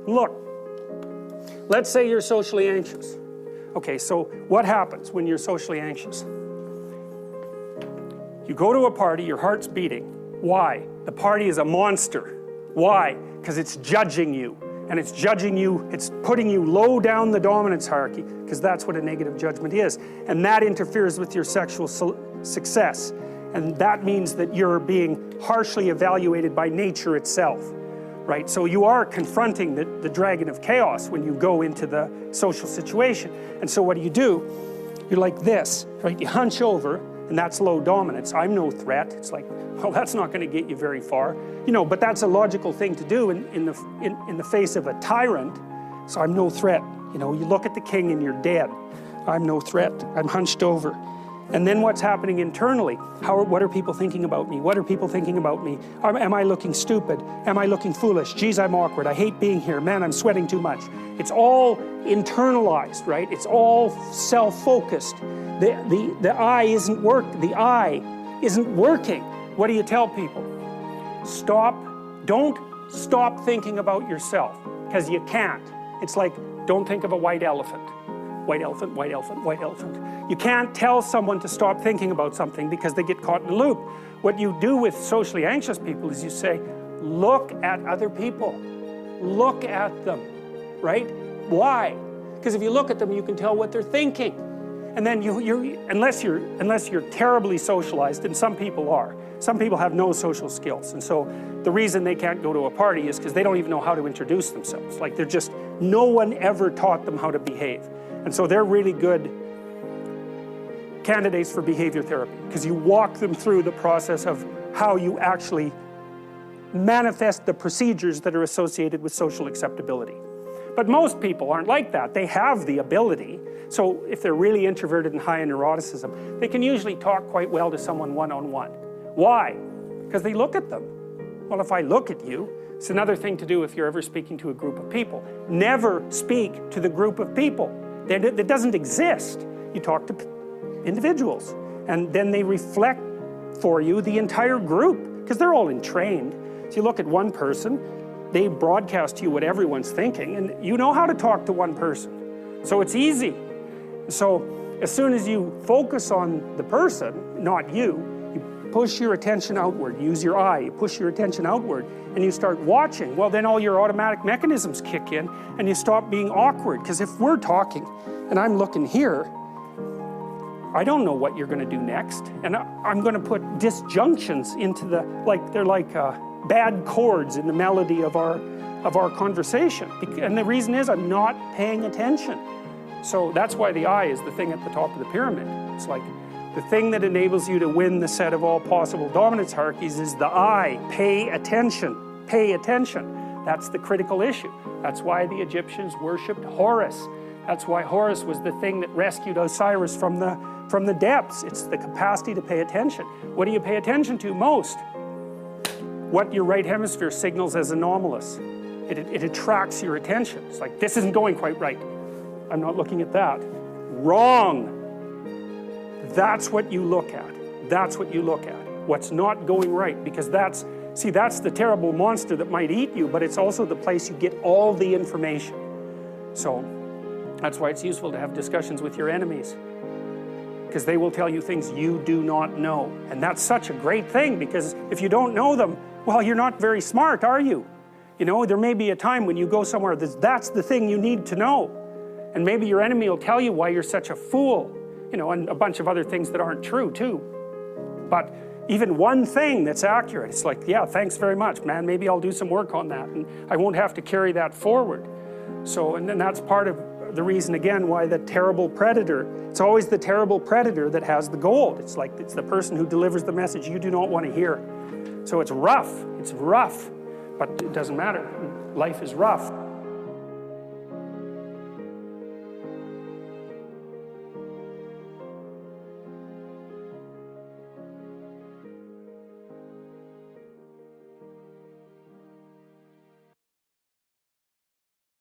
Look, let's say you're socially anxious. Okay, so what happens when you're socially anxious? You go to a party, your heart's beating. Why? The party is a monster. Why? Because it's judging you. And it's judging you, it's putting you low down the dominance hierarchy, because that's what a negative judgment is. And that interferes with your sexual success. And that means that you're being harshly evaluated by nature itself, right? So you are confronting the dragon of chaos when you go into the social situation. And so what do? You're like this, right? You hunch over, and that's low dominance. I'm no threat. It's like, well, that's not going to get you very far. You know, but that's a logical thing to do in the face of a tyrant. So I'm no threat. You know, you look at the king and you're dead. I'm no threat. I'm hunched over. And then what's happening internally? What are people thinking about me? What are people thinking about me? Am I looking stupid? Am I looking foolish? Geez, I'm awkward. I hate being here. Man, I'm sweating too much. It's all internalized, right? It's all self-focused. The eye isn't working. What do you tell people? Don't stop thinking about yourself, because you can't. It's like, don't think of a white elephant. White elephant, white elephant, white elephant. You can't tell someone to stop thinking about something because they get caught in a loop. What you do with socially anxious people is you say, look at other people. Look at them, right? Why? Because if you look at them, you can tell what they're thinking. And then unless you're terribly socialized, and some people are. Some people have no social skills, and so the reason they can't go to a party is because they don't even know how to introduce themselves. Like no one ever taught them how to behave. And so they're really good candidates for behavior therapy, because you walk them through the process of how you actually manifest the procedures that are associated with social acceptability. But most people aren't like that. They have the ability. So if they're really introverted and high in neuroticism, they can usually talk quite well to someone one-on-one. Why? Because they look at them. Well, if I look at you, it's another thing to do if you're ever speaking to a group of people. Never speak to the group of people. That doesn't exist. You talk to individuals, and then they reflect for you the entire group, because they're all entrained. So you look at one person, they broadcast to you what everyone's thinking, and you know how to talk to one person. So it's easy. So as soon as you focus on the person, not you, you push your attention outward, use your eye, you push your attention outward, and you start watching. Well, then all your automatic mechanisms kick in, and you stop being awkward. Because if we're talking, and I'm looking here, I don't know what you're going to do next, and I'm going to put disjunctions into they're like bad chords in the melody of our conversation. And the reason is I'm not paying attention. So that's why the eye is the thing at the top of the pyramid. It's like the thing that enables you to win the set of all possible dominance hierarchies is the eye. Pay attention. Pay attention. That's the critical issue. That's why the Egyptians worshipped Horus. That's why Horus was the thing that rescued Osiris from the depths. It's the capacity to pay attention. What do you pay attention to most? What your right hemisphere signals as anomalous. It attracts your attention. It's like, this isn't going quite right. I'm not looking at that. Wrong. That's what you look at. That's what you look at. What's not going right, because that's the terrible monster that might eat you, but it's also the place you get all the information. So that's why it's useful to have discussions with your enemies, because they will tell you things you do not know. And that's such a great thing, because if you don't know them, well, you're not very smart, are you? You know, there may be a time when you go somewhere that's the thing you need to know. And maybe your enemy will tell you why you're such a fool, you know, and a bunch of other things that aren't true too. But even one thing that's accurate, it's like, yeah, thanks very much, man. Maybe I'll do some work on that, and I won't have to carry that forward. So, and then that's part of the reason, again, why the terrible predator, it's always the terrible predator that has the gold. It's like, it's the person who delivers the message you do not want to hear. So it's rough, but it doesn't matter. Life is rough.